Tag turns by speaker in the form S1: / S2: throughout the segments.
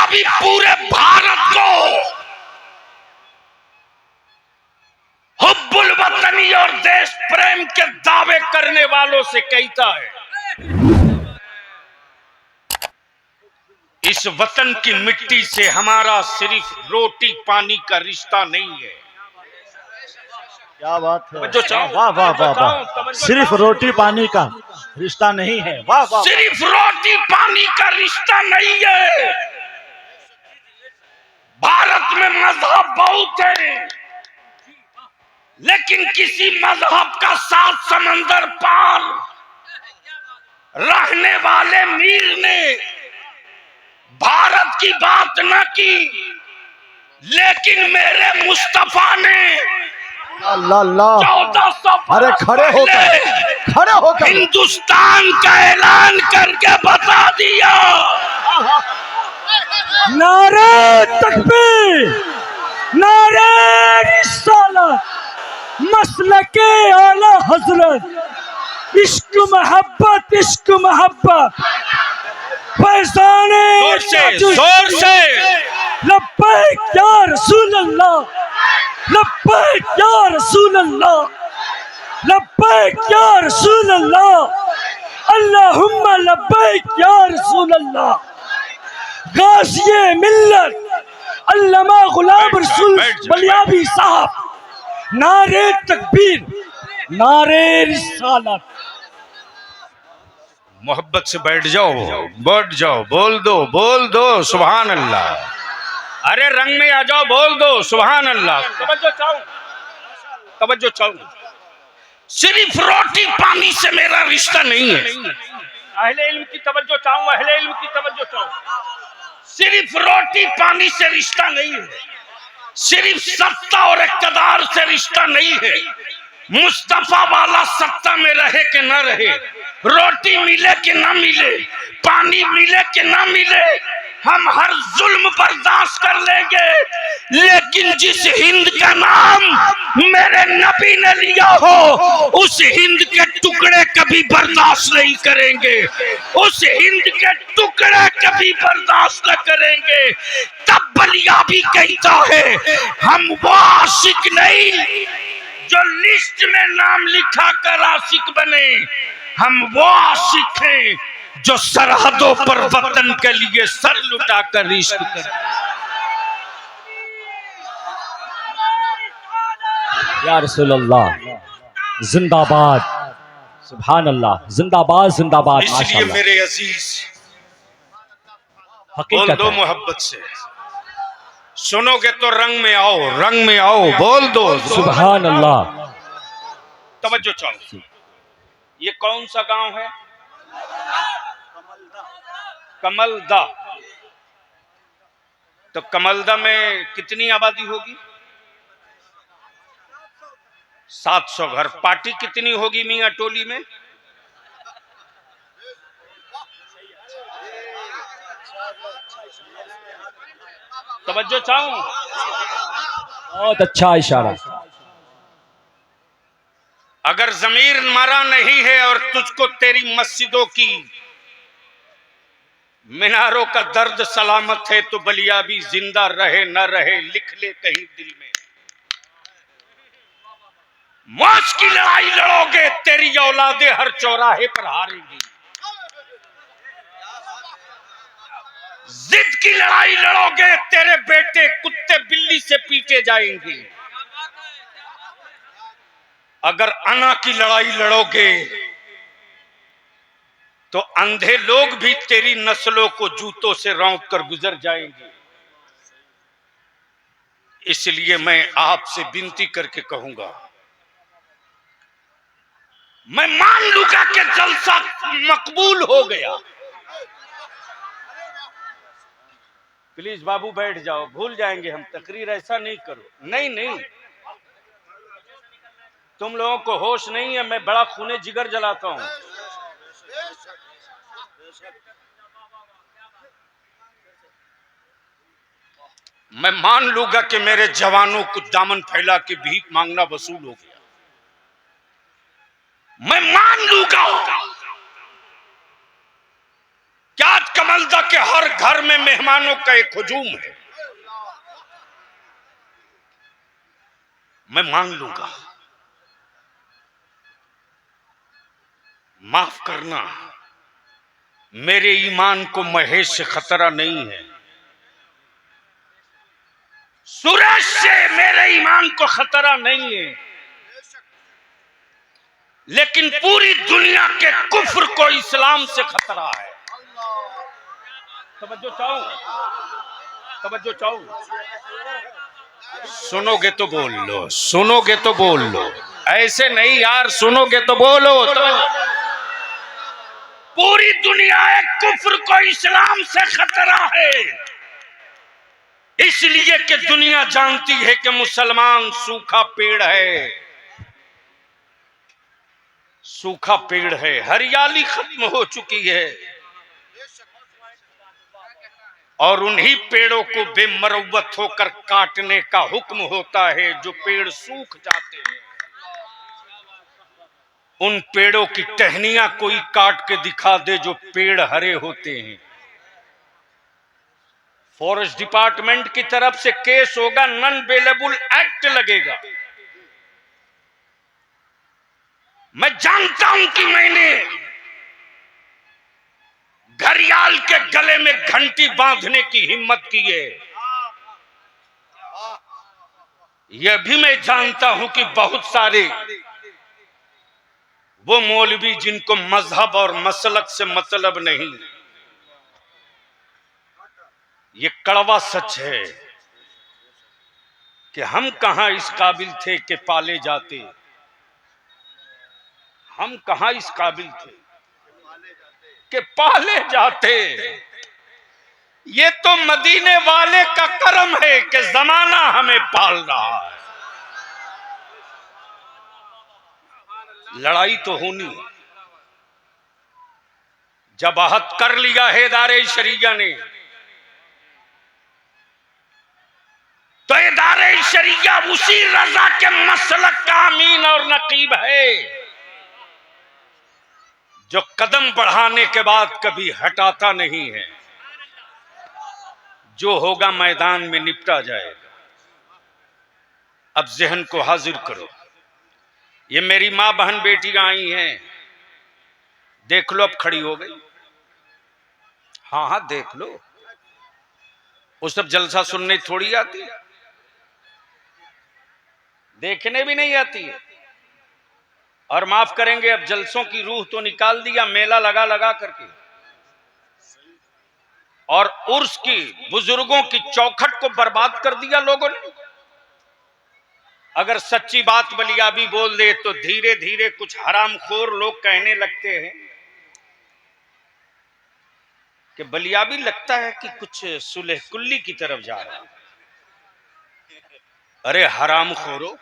S1: बलिया भी पूरे भारत को हुब्बुल वतनी और देश प्रेम के दावे करने वालों से कहता है, इस वतन की मिट्टी से हमारा सिर्फ रोटी पानी का रिश्ता नहीं है।
S2: क्या बात है,
S1: वाह वाह वाह वाह,
S2: सिर्फ रोटी पानी का रिश्ता नहीं है, वाह वाह,
S1: सिर्फ रोटी पानी का रिश्ता नहीं है। भारत में मजहब बहुत है, लेकिन किसी मजहब का 7 समंदर पार रहने वाले मीर ने भारत की बात न की, लेकिन मेरे मुस्तफा ने
S2: अल्लाह अल्लाह,
S1: 1400
S2: अरे खड़े होकर
S1: हिंदुस्तान का ऐलान करके बता दिया,
S3: नारे तकबीर, नारे रिसालत, मसलके आला हजरत, इश्क मोहब्बत, फैजाने
S1: जोर से
S3: लब्बैक या रसूल अल्लाह, लब्बैक या रसूल अल्लाह, लब्बैक या रसूल अल्लाह, अल्लाहुम्मा लब्बैक या रसूल अल्लाह। गाज़िए मिल्लत अल्लामा गुलाम रसूल बलियाबी साहब, नारे तकबीर, नारे रिसालत।
S1: मोहब्बत से बैठ जाओ, बोल दो सुभान अल्लाह। अरे रंग में आ जाओ, बोल दो सुभान अल्लाह। तवज्जो चाहूं, सिर्फ रोटी पानी से मेरा रिश्ता नहीं है। अहले इल्म की तवज्जो चाहूं, सिर्फ रोटी पानी से रिश्ता नहीं है, सिर्फ सत्ता और इक़्तिदार से रिश्ता नहीं है। मुस्तफा वाला सत्ता में रहे कि न रहे, रोटी मिले कि न मिले, पानी मिले कि न मिले, हम हर जुल्म बर्दाश्त कर लेंगे, लेकिन जिस हिंद का नाम मेरे नबी ने लिया हो, उस हिंद के टुकड़े कभी बर्दाश्त नहीं करेंगे, उस हिंद के टुकड़े कभी बर्दाश्त न करेंगे। तब बलिया भी कहता है, हम वो आशिक नहीं जो लिस्ट में नाम लिखा कर आशिक बने, हम वो आशिक हैं जो सरहदों पर वतन के लिए सर लुटाकर इश्क करें।
S3: या रसूल अल्लाह, जिंदाबाद, सुभान अल्लाह, जिंदाबाद जिंदाबाद।
S1: इसलिए मेरे अजीज, बोल दो मोहब्बत से, सुनोगे तो रंग में आओ, बोल दो
S3: सुभान अल्लाह।
S1: तवज्जो चाहो, ये कौन सा गांव है? कमलदा। तो कमलदा में कितनी आबादी होगी? 700 घर। पार्टी कितनी होगी मियां टोली में? तवज्जो चाहूं,
S3: बहुत अच्छा इशारा।
S1: अगर जमीर मरा नहीं है और तुझको तेरी मस्जिदों की मीनारों का दर्द सलामत है, तो बलिया भी जिंदा रहे न रहे लिख ले कहीं दिल में। मौत की लड़ाई लड़ोगे, तेरी औलादे हर चौराहे पर हारेंगी। जिद की लड़ाई लड़ोगे, तेरे बेटे कुत्ते बिल्ली से पीटे जाएंगे। अगर अना की लड़ाई लड़ोगे तो अंधे लोग भी तेरी नस्लों को जूतों से रौंद कर गुजर जाएंगे। इसलिए मैं आपसे विनती करके कहूंगा, मैं मान लूंगा कि जलसा मकबूल हो गया। प्लीज बाबू बैठ जाओ, भूल जाएंगे हम तकरीर, ऐसा नहीं करो। नहीं, तुम लोगों को होश नहीं है, मैं बड़ा खूने जिगर जलाता हूं। मैं मान लूंगा कि मेरे जवानों को दामन फैला के भीख मांगना वसूल हो गया। मैं मान लूंगा क्या कमलदा के हर घर में मेहमानों का एक हुजूम है। मैं मांग लूंगा, माफ करना, मेरे ईमान को महेश से खतरा नहीं है, सूरज से मेरे ईमान को खतरा नहीं है, लेकिन पूरी दुनिया के कुफ्र को इस्लाम से खतरा है। तवज्जो चाहूं, तवज्जो चाहूं। सुनोगे तो बोल लो, सुनोगे तो बोल लो, ऐसे नहीं यार, सुनोगे तो बोलो। पूरी दुनिया कुफ्र को इस्लाम से खतरा है, इसलिए कि दुनिया जानती है कि मुसलमान सूखा पेड़ है, सूखा पेड़ है, हरियाली खत्म हो चुकी है, और उन्हीं पेड़ों को बेमरवत होकर काटने का हुक्म होता है जो पेड़ सूख जाते हैं। उन पेड़ों की टहनियां कोई काट के दिखा दे जो पेड़ हरे होते हैं। फॉरेस्ट डिपार्टमेंट की तरफ से केस होगा, नॉन बेलेबल एक्ट लगेगा। मैं जानता हूं कि मैंने घड़ियाल के गले में घंटी बांधने की हिम्मत की है। यह भी मैं जानता हूं कि बहुत सारे वो मौलवी जिनको मजहब और मसलक से मतलब नहीं, ये कड़वा सच है कि हम कहां इस काबिल थे कि पाले जाते, हम कहां इस काबिल थे कि पाले जाते। ये तो मदीने वाले का करम है कि जमाना हमें पाल रहा है। लड़ाई तो होनी, जब अहद कर लिया है इदारे शरिया ने, तो इदारे शरिया उसी रजा के मसलक का अमीन और नकीब है जो कदम बढ़ाने के बाद कभी हटाता नहीं है। जो होगा मैदान में निपटा जाएगा। अब जहन को हाजिर करो, ये मेरी मां बहन बेटियां आई हैं, देख लो अब खड़ी हो गई। हाँ हाँ देख लो, वो सब जलसा सुनने थोड़ी आती है, देखने भी नहीं आती है। और माफ करेंगे, अब जलसों की रूह तो निकाल दिया, मेला लगा लगा करके, और उर्स की बुजुर्गों की चौखट को बर्बाद कर दिया लोगों ने। अगर सच्ची बात बलियाबी बोल दे तो धीरे धीरे कुछ हरामखोर लोग कहने लगते हैं कि बलियाबी लगता है कि कुछ सुलह कुल्ली की तरफ जा रहा है। अरे हरामखोरो,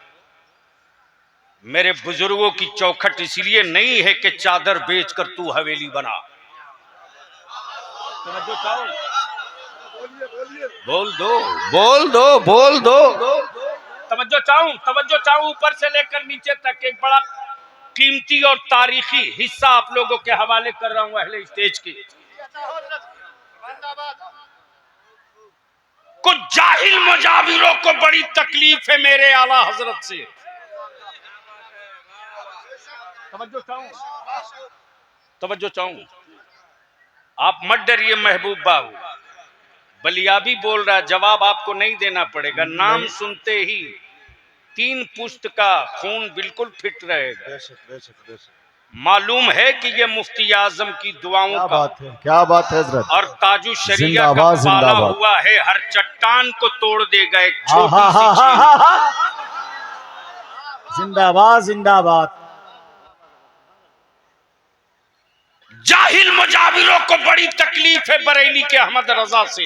S1: मेरे बुजुर्गों की चौखट इसलिए नहीं है कि चादर बेचकर तू हवेली बना। बोल दो, बोल दो, बोल दो। तवज्जो चाहूं ऊपर से लेकर नीचे तक। एक बड़ा कीमती और तारीखी हिस्सा आप लोगों के हवाले कर रहा हूं अहले स्टेज की। कुछ जाहिल मुजाविरों को बड़ी तकलीफ है मेरे आला हजरत से। तवज्जो चाहूं, आप मत डरिए महबूब बाबू, बलियाबी बोल रहा है, जवाब आपको नहीं देना पड़ेगा। नाम सुनते ही 3 पुश्त का खून बिल्कुल फिट रहेगा।
S2: बेशक बेशक बेशक।
S1: मालूम है कि ये मुफ्ती आजम की दुआओं
S2: क्या
S1: का
S2: बात है, क्या बात है हजरत।
S1: और ताजु शरिया का
S2: जिंदाबाद,
S1: पाला
S2: जिंदाबाद।
S1: हुआ है, हर चट्टान को तोड़ देगा एक
S2: हाँ
S1: छोटी
S2: हाँ
S1: सी
S2: हाँ हाँ
S1: चीज।
S2: हाँ हाँ। जिंदाबाद जिंदाबाद।
S1: जाहिल मुजाविरों को बड़ी तकलीफ है बरेली के अहमद रजा से,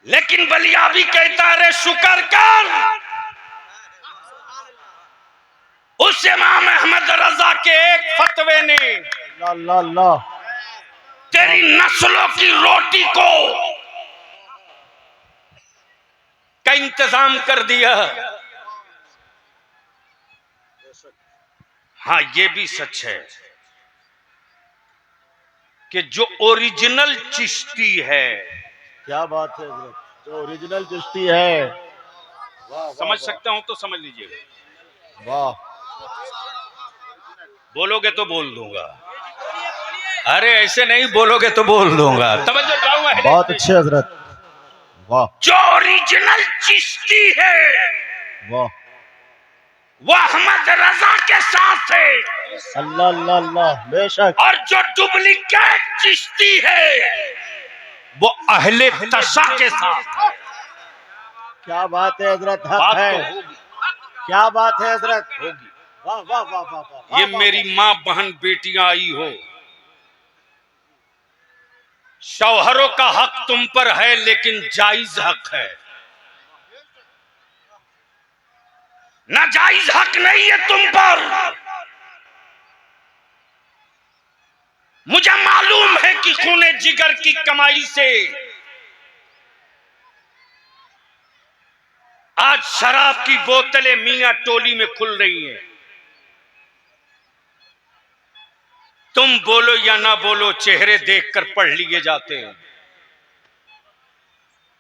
S1: लेकिन बलियाबी कहता है शुक्र कर उस इमाम अहमद रजा के एक फतवे ने
S2: ला ला ला।
S1: तेरी नस्लों की रोटी को का इंतजाम कर दिया। हाँ ये भी सच है, कि जो ओरिजिनल चिश्ती है,
S2: क्या बात है हजरत, जो ओरिजिनल चिश्ती है। वाह वाह
S1: समझ
S2: वाह,
S1: सकता हूं तो समझ लीजिएगा,
S2: वाह।
S1: बोलोगे तो बोल दूंगा, अरे ऐसे नहीं बोलोगे तो बोल दूंगा। तवज्जो चाहूंगा,
S2: बहुत अच्छे हजरत, वाह
S1: जो ओरिजिनल चिश्ती है
S2: वाह।
S1: वो अहमद रजा के साथ है,
S2: अल्लाह अल्लाह अल्लाह, बेशक।
S1: और जो डुप्लीकेट चिश्ती है वो अहले तशा के साथ।
S2: क्या बात है हजरत, हक
S1: बात
S2: है।
S1: तो होगी,
S2: क्या बात है हजरत,
S1: होगी।
S2: वाह वाह वाह वाह वाह।
S1: ये मेरी माँ बहन बेटियां आई हो, शौहरों का हक तुम पर है लेकिन जायज हक है, नाजायज हक नहीं है तुम पर। मुझे मालूम है कि खूने जिगर की कमाई से आज शराब की बोतलें मियां टोली में खुल रही हैं। तुम बोलो या ना बोलो, चेहरे देखकर पढ़ लिए जाते हैं।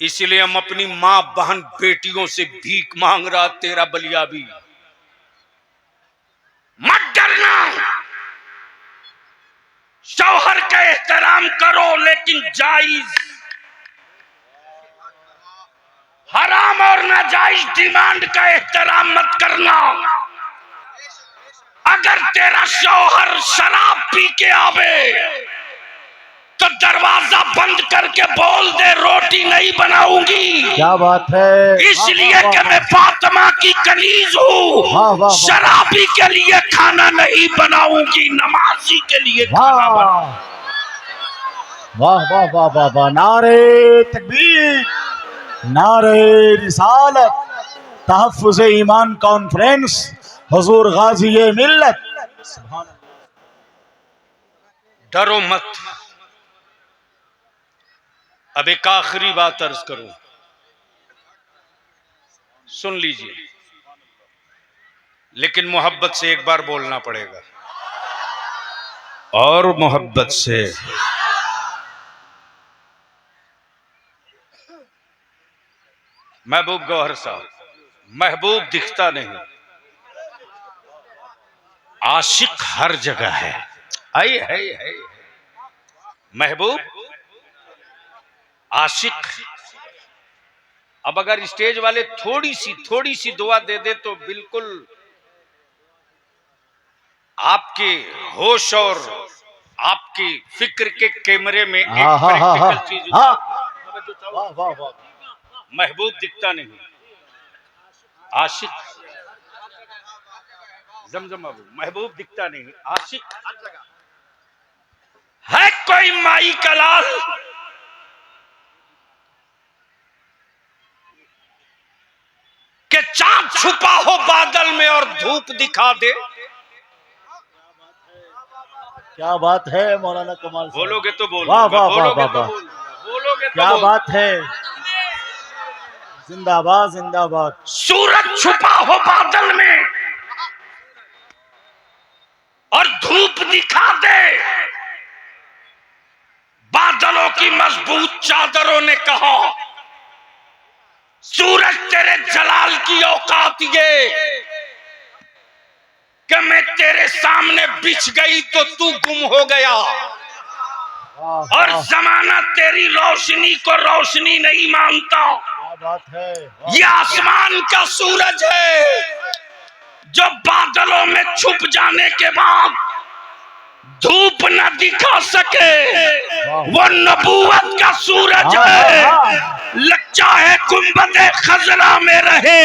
S1: इसलिए हम अपनी मां बहन बेटियों से भीख मांग रहा, तेरा बलिया भी। मत डरना, शौहर का एहतराम करो लेकिन जायज, हराम और नाजायज डिमांड का एहतराम मत करना। अगर तेरा शौहर शराब पी के आवे तो दरवाजा बंद करके बोल दे रोटी नहीं बनाऊंगी।
S2: क्या बात है,
S1: इसलिए कि मैं फातिमा की कलीज हूँ, शराबी के लिए खाना नहीं बनाऊंगी, नमाजी के लिए खाना बनाऊंगी।
S2: वाह वाह वाह वाह वाह। नारे तकबीर, नारे रिसालत, तहफ्फुज़ ईमान कॉन्फ्रेंस, हुजूर गाजी ये मिल्लत।
S1: डरो मत। अब एक आखिरी बात अर्ज करूं, सुन लीजिए, लेकिन मोहब्बत से एक बार बोलना पड़ेगा, और मोहब्बत से। महबूब गौहर साहब, महबूब दिखता नहीं, आशिक हर जगह है। है महबूब आशिक। अब अगर स्टेज वाले थोड़ी सी दुआ दे दे तो बिल्कुल आपके होश और आपकी फिक्र के कैमरे में एक प्रैक्टिकल चीज।
S2: वाह वाह वाह।
S1: महबूब दिखता नहीं, आशिक। जमजम बाबू, महबूब दिखता नहीं, आशिक है। कोई माई का लाल के चांद छुपा हो बादल में और धूप दिखा दे।
S2: क्या बात है मौलाना कमाल साहब।
S1: बोलोगे तो बोलो,
S2: वाह वाह वाह वाह वाह।
S1: बोलोगे तो
S2: क्या
S1: बोलो।
S2: बात है, जिंदाबाद जिंदाबाद।
S1: सूरज छुपा हो बादल में और धूप दिखा दे। बादलों की मजबूत चादरों ने कहा, सूरज तेरे जलाल की औकात ये कि मैं तेरे सामने बिछ गई तो तू गुम हो गया, और जमाना तेरी रोशनी को रोशनी नहीं मानता।
S2: क्या बात है।
S1: ये आसमान का सूरज है जो बादलों में छुप जाने के बाद धूप न दिखा सके, वो नबूवत का सूरज है। चाहे गुंबदे खजरा में रहे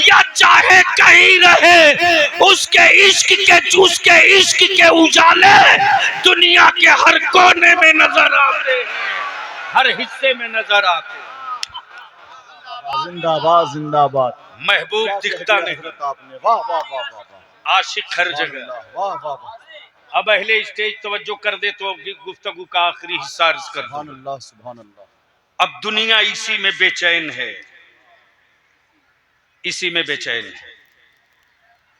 S1: या चाहे कहीं रहे, उसके इश्क के उजाले दुनिया के हर कोने में नजर आते, हर हिस्से में नजर आते।
S2: जिंदाबाद जिंदाबाद।
S1: महबूब दिखता नहीं,
S2: आपने वाह वाह वाह वाह।
S1: आशिक हर जगह।
S2: वाह वाह वाह।
S1: अब अहले स्टेज तवज्जो कर दे तो गुफ्तगू का आखिरी हिस्सा अर्ज कर दूं।
S2: सुभान अल्लाह सुभान अल्लाह।
S1: अब दुनिया इसी में बेचैन है, इसी में बेचैन है।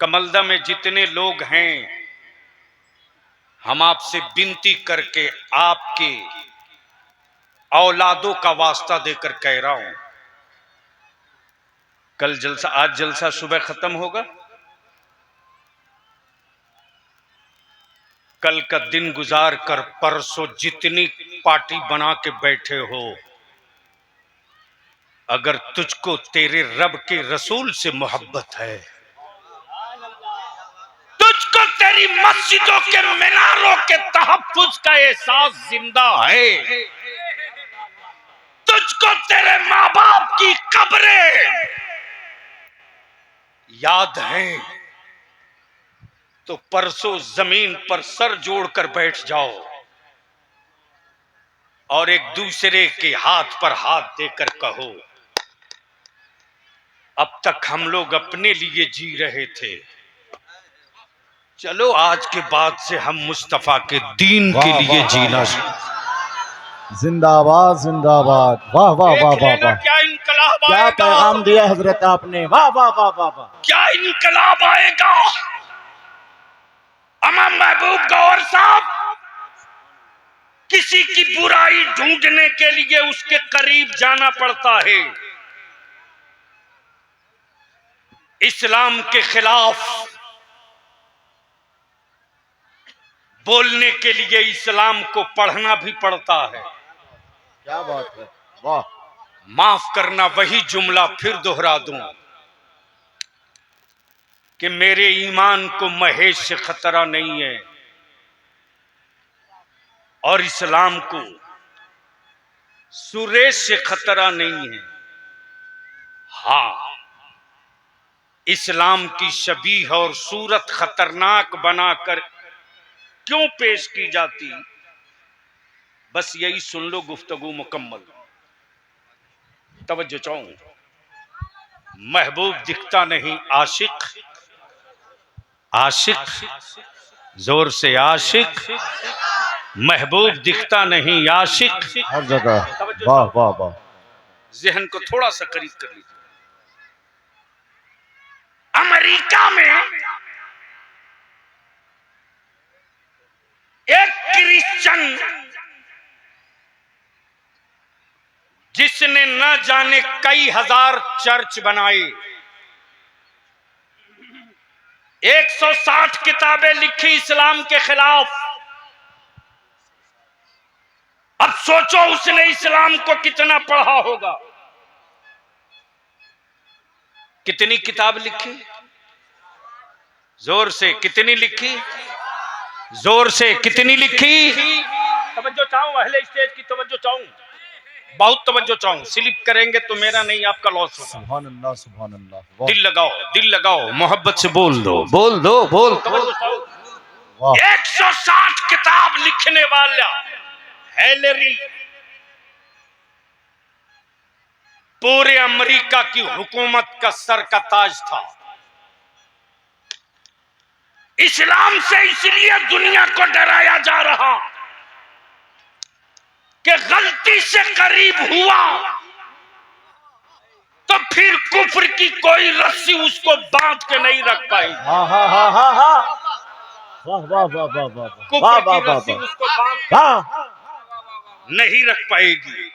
S1: कमलदा में जितने लोग हैं, हम आपसे विनती करके आपके औलादों का वास्ता देकर कह रहा हूं, कल जलसा, आज जलसा सुबह खत्म होगा, कल का दिन गुजार कर परसों जितनी पार्टी बना के बैठे हो, अगर तुझको तेरे रब के रसूल से मोहब्बत है, तुझको तेरी मस्जिदों के मीनारों के तहफ्फुज का एहसास जिंदा है, तुझको तेरे माँ बाप की कब्रें याद है, तो परसों जमीन पर सर जोड़कर बैठ जाओ और एक दूसरे के हाथ पर हाथ देकर कहो, अब तक हम लोग अपने लिए जी रहे थे, चलो आज के बाद से हम मुस्तफा के दीन के
S2: वाह,
S1: लिए
S2: वाह,
S1: जीना
S2: वाह। जिंदाबाद जिंदाबाद, वाह वाह वाह वाह
S1: लेना।
S2: वाह,
S1: क्या इनकलाब
S2: क्या
S1: आएगा,
S2: पैगाम दिया हजरत आपने, वाह वाह वाह वाह वाह।
S1: क्या इनकलाब आएगा। अमम महबूब गौर साहब, किसी की बुराई ढूंढने के लिए उसके करीब जाना पड़ता है। इस्लाम के खिलाफ बोलने के लिए इस्लाम को पढ़ना भी पड़ता है।
S2: क्या बात है, वाह।
S1: माफ करना, वही जुमला फिर दोहरा दूं कि मेरे ईमान को महेश से खतरा नहीं है और इस्लाम को सुरेश से खतरा नहीं है। हाँ, इस्लाम की शबीह और सूरत खतरनाक बनाकर क्यों पेश की जाती, बस यही सुन लो, गुफ्तगू मुकम्मल। तवज्जो चाहूं, महबूब दिखता नहीं आशिक, आशिक जोर से आशिक, महबूब दिखता नहीं आशिक।
S2: हर जगह, वाह वाह वाह।
S1: जहन को थोड़ा सा करीब कर लीजिए। अमेरिका में एक क्रिश्चियन जिसने न जाने कई हजार चर्च बनाए, 160 किताबें लिखी इस्लाम के खिलाफ। अब सोचो उसने इस्लाम को कितना पढ़ा होगा। कितनी किताब लिखी, जोर से कितनी लिखी, जोर से कितनी लिखी। तवज्जो चाहूं, अहले स्टेज की तवज्जो चाहूं, बहुत तवज्जो चाहूं। स्लिप करेंगे तो मेरा नहीं आपका लॉस होगा।
S2: सुभान अल्लाह सुभान अल्लाह, वाह
S1: दिल लगाओ, दिल लगाओ, मोहब्बत से बोल दो, बोल दो, बोल।
S2: वाह।
S1: 160 किताब लिखने वाला हेनरी पूरे अमेरिका की हुकूमत का सर का ताज था। इस्लाम से इसलिए दुनिया को डराया जा रहा कि गलती से करीब हुआ तो फिर कुफ्र की कोई रस्सी उसको बांध के नहीं रख पाएगी।
S2: हाँ हाँ हाँ हाँ हाँ, वाह वाह वाह वाह वाह, वाह
S1: कुफ्र
S2: वाह
S1: की
S2: वाह
S1: रस्सी
S2: वाह,
S1: उसको बांध
S2: वाह।
S1: नहीं रख पाएगी।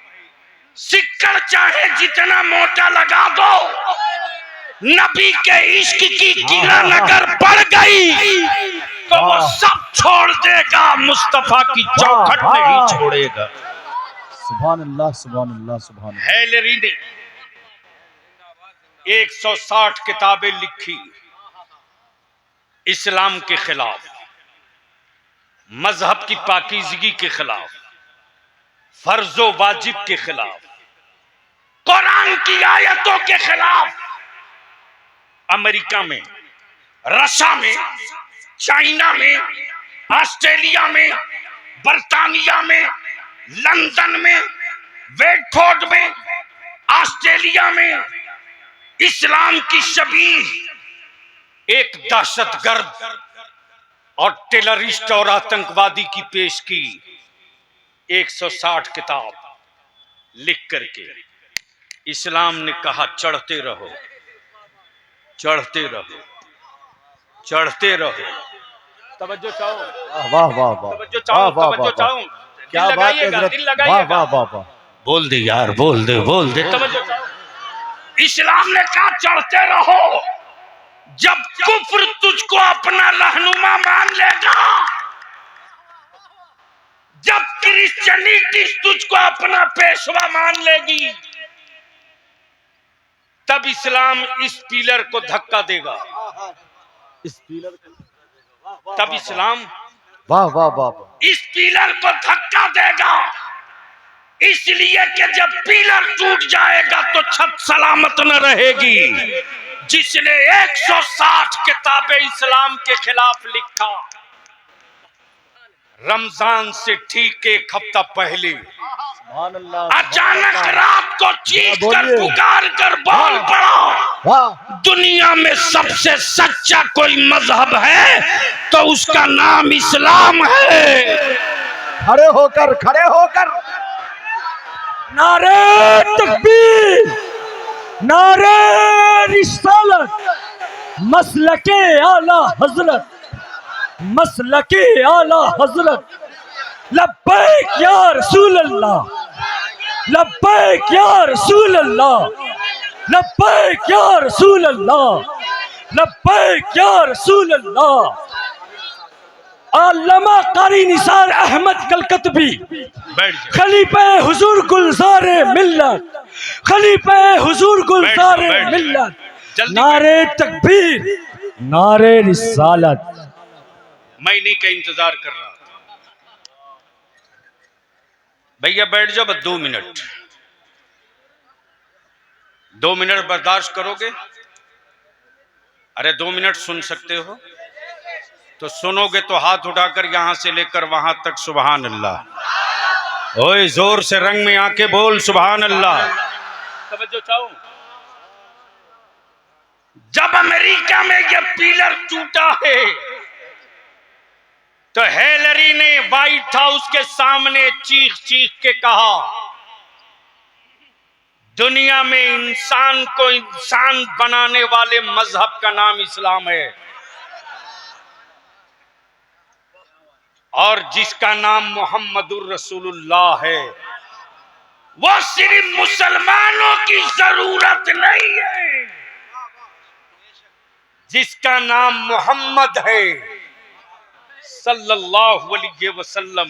S1: सिक्कर चाहे जितना मोटा लगा दो, नबी के इश्क की किरण अगर बढ़ गई तो वो सब छोड़ देगा, मुस्तफा की चौखट नहीं छोड़ेगा।
S2: सुभान अल्लाह सुभान अल्लाह सुभान अल्लाह।
S1: हेनरी ने 160 किताबें लिखी इस्लाम के खिलाफ, मजहब की पाकीज़गी के खिलाफ, फर्जो वाजिब के खिलाफ, कुरान की आयतों के खिलाफ। अमेरिका में, रशिया में, चाइना में, ऑस्ट्रेलिया में, बर्तानिया में, लंदन में, वेडफोर्ड में, ऑस्ट्रेलिया में इस्लाम की शबीह एक दहशतगर्द और टेररिस्ट और आतंकवादी की पेश की 160 किताब लिख करके। इस्लाम ने कहा चढ़ते रहो, चढ़ते रहो, चढ़ते रहो, तवज्जो चाहो,
S2: वाह वाह वाह
S1: तवज्जो चाहो,
S2: वाह वाह
S1: तवज्जो
S2: वाह
S1: चाहो।
S2: क्या
S1: दिल
S2: बात है
S1: लगाइएगा,
S2: हजरत,
S1: दिल
S2: वाह
S1: लगाइएगा।
S2: वाह वाह वाह।
S1: बोल दे यार, बोल दे, बोल दे, तवज्जो चाहो। इस्लाम ने कहा चढ़ते रहो, जब कुफ्र तुझको अपना रहनुमा मान लेगा, जब क्रिश्चियनिटी तुझको अपना पेशवा मान लेगी, तब इस्लाम इस पिलर को धक्का देगा।
S2: इस पिलर
S1: तब इस्लाम
S2: वाह वाह वाह वाह।
S1: इस पिलर को धक्का देगा, इसलिए कि जब पिलर टूट जाएगा तो छत सलामत न रहेगी। जिसने 160 किताबें इस्लाम के खिलाफ लिखा, रमजान से ठीक एक हफ्ता पहले
S2: सुभान अल्लाह,
S1: अचानक
S2: सुभान अल्लाह।
S1: रात को चीख कर
S2: बोलिए।
S1: पुकार कर बोल पड़ा,
S2: वाह,
S1: दुनिया में सबसे सच्चा कोई मजहब है तो उसका नाम इस्लाम है।
S2: खड़े होकर, खड़े होकर।
S3: नारे तकबीर, नारे रिसालत, मसलके आला हजरत, मसलके आला हजरत। लब्बैक या रसूल अल्लाह, लब्बैक या रसूल अल्लाह, लब्बैक या रसूल अल्लाह, लब्बैक या रसूल अल्लाह। अल्लामा कारी निसार अहमद कलकतबी,
S1: बैठ जाओ,
S3: खलीफे हुजूर गुलजारे मिल्लत, खलीफे हुजूर गुलजारे
S1: बैठ जाओ,
S3: मिल्लत।
S1: जल्दी
S3: नारे तकबीर, नारे रिसालत।
S1: मैं इन्हीं का इंतजार कर रहा था। भैया बैठ जाओ, बस 2 मिनट, 2 मिनट बर्दाश्त करोगे? अरे 2 मिनट सुन सकते हो तो सुनोगे तो हाथ उठाकर यहां से लेकर वहां तक सुभान अल्लाह। ओए जोर से रंग में आके बोल सुभान अल्लाह। तवज्जो चाहो। जब अमेरिका में यह पिलर टूटा है तो हेलरी ने व्हाइट हाउस के सामने चीख चीख के कहा, दुनिया में इंसान को इंसान बनाने वाले मजहब का नाम इस्लाम है, और जिसका नाम मोहम्मदुर रसूलुल्लाह है। वो सिर्फ मुसलमानों की जरूरत नहीं है, जिसका नाम मोहम्मद है सल्लल्लाहु अलैहि वसल्लम,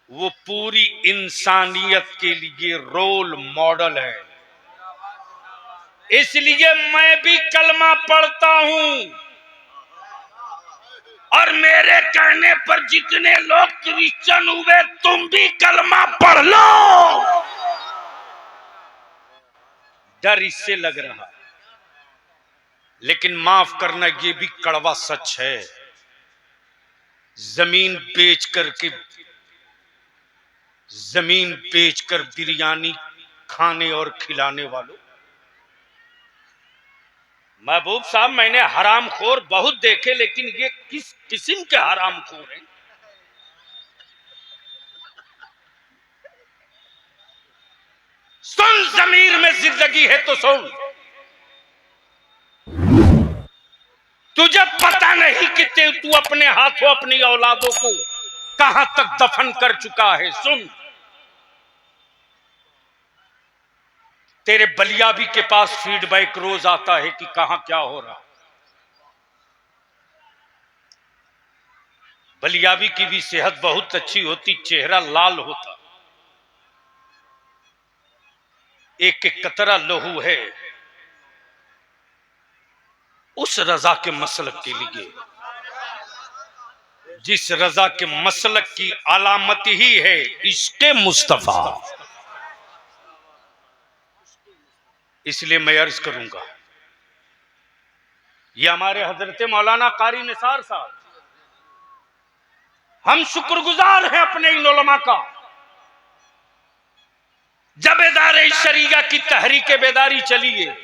S1: वो पूरी इंसानियत के लिए रोल मॉडल है। इसलिए मैं भी कलमा पढ़ता हूं, और मेरे कहने पर जितने लोग क्रिश्चियन हुए तुम भी कलमा पढ़ लो। डर इससे लग रहा, लेकिन माफ करना ये भी कड़वा सच है। जमीन बेचकर बिरयानी खाने और खिलाने वालों, महबूब साहब मैंने हरामखोर बहुत देखे, लेकिन ये किस किस्म के हरामखोर हैं? सुन, जमीर में जिंदगी है तो सुन। तुझे पता नहीं कि तू अपने हाथों अपनी औलादों को कहां तक दफन कर चुका है। सुन, तेरे बलियाबी के पास फीडबैक रोज आता है कि कहां क्या हो रहा। बलियाबी की भी सेहत बहुत अच्छी होती, चेहरा लाल होता, एक एक कतरा लहू है उस रजा के मसलक के लिए, जिस रजा के मसलक की अलामत ही है इश्क़े मुस्तफा। इसलिए मैं अर्ज करूंगा, ये हमारे हजरत मौलाना कारी निसार साहब, हम शुक्रगुजार हैं अपने इन उलमा का। जब इदारे शरीया की तहरीक बेदारी चली है,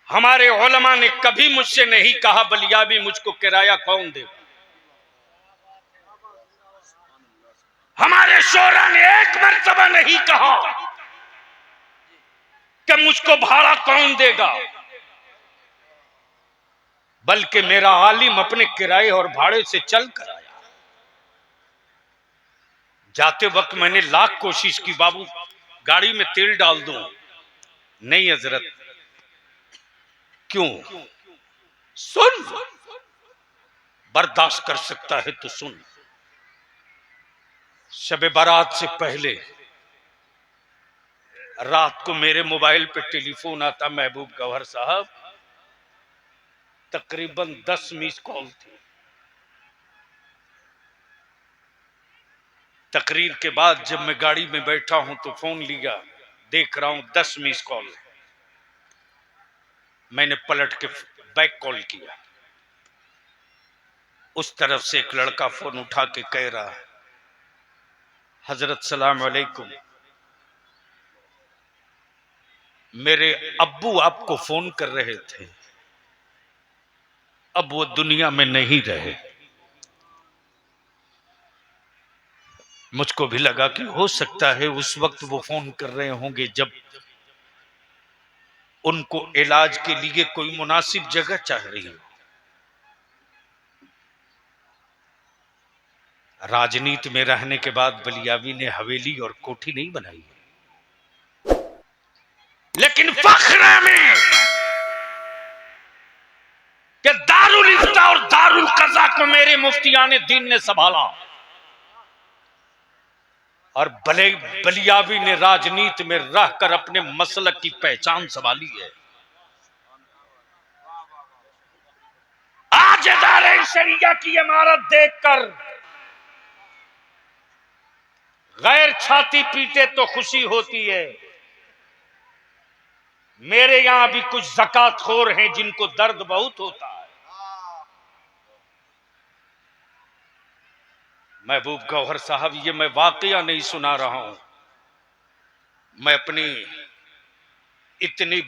S1: हमारे उलमा ने कभी मुझसे नहीं कहा बलियाबी मुझको किराया कौन देगा। हमारे शोरा ने एक मर्तबा नहीं कहा कि मुझको भाड़ा कौन देगा। बल्कि मेरा आलिम अपने किराए और भाड़े से चल कर आया। जाते वक्त मैंने लाख कोशिश की, बाबू गाड़ी में तेल डाल दूं। नहीं हजरत। क्यों? सुन, बर्दाश्त कर सकता है तो सुन। शब बारात से पहले रात को मेरे मोबाइल पे टेलीफोन आता, महबूब गौहर साहब, तकरीबन 10 मिस कॉल थी। तकरीर के बाद जब मैं गाड़ी में बैठा हूं तो फोन लिया, देख रहा हूं 10 मिस कॉल। मैंने पलट के बैक कॉल किया। उस तरफ से एक लड़का फोन उठा के कह रहा, हजरत सलाम अलैकुम, मेरे अब्बू आपको फोन कर रहे थे, अब वो दुनिया में नहीं रहे। मुझको भी लगा कि हो सकता है उस वक्त वो फोन कर रहे होंगे जब उनको इलाज के लिए कोई मुनासिब जगह चाह रही हो। राजनीति में रहने के बाद बलियावी ने हवेली और कोठी नहीं बनाई, लेकिन फख्र में कि दारुल इफ्ता और दारुल कज़ा को मेरे मुफ्तियाने दीन ने संभाला, और बलियावी ने राजनीति में रहकर अपने मसलक की पहचान संभाली है। आज इदारे शरिया की इमारत देखकर गैर छाती पीटे तो खुशी होती है। मेरे यहां भी कुछ ज़कातखोर हैं जिनको दर्द बहुत होता है। महबूब गौहर साहब, ये मैं वाकया नहीं सुना रहा हूं, मैं अपनी इतनी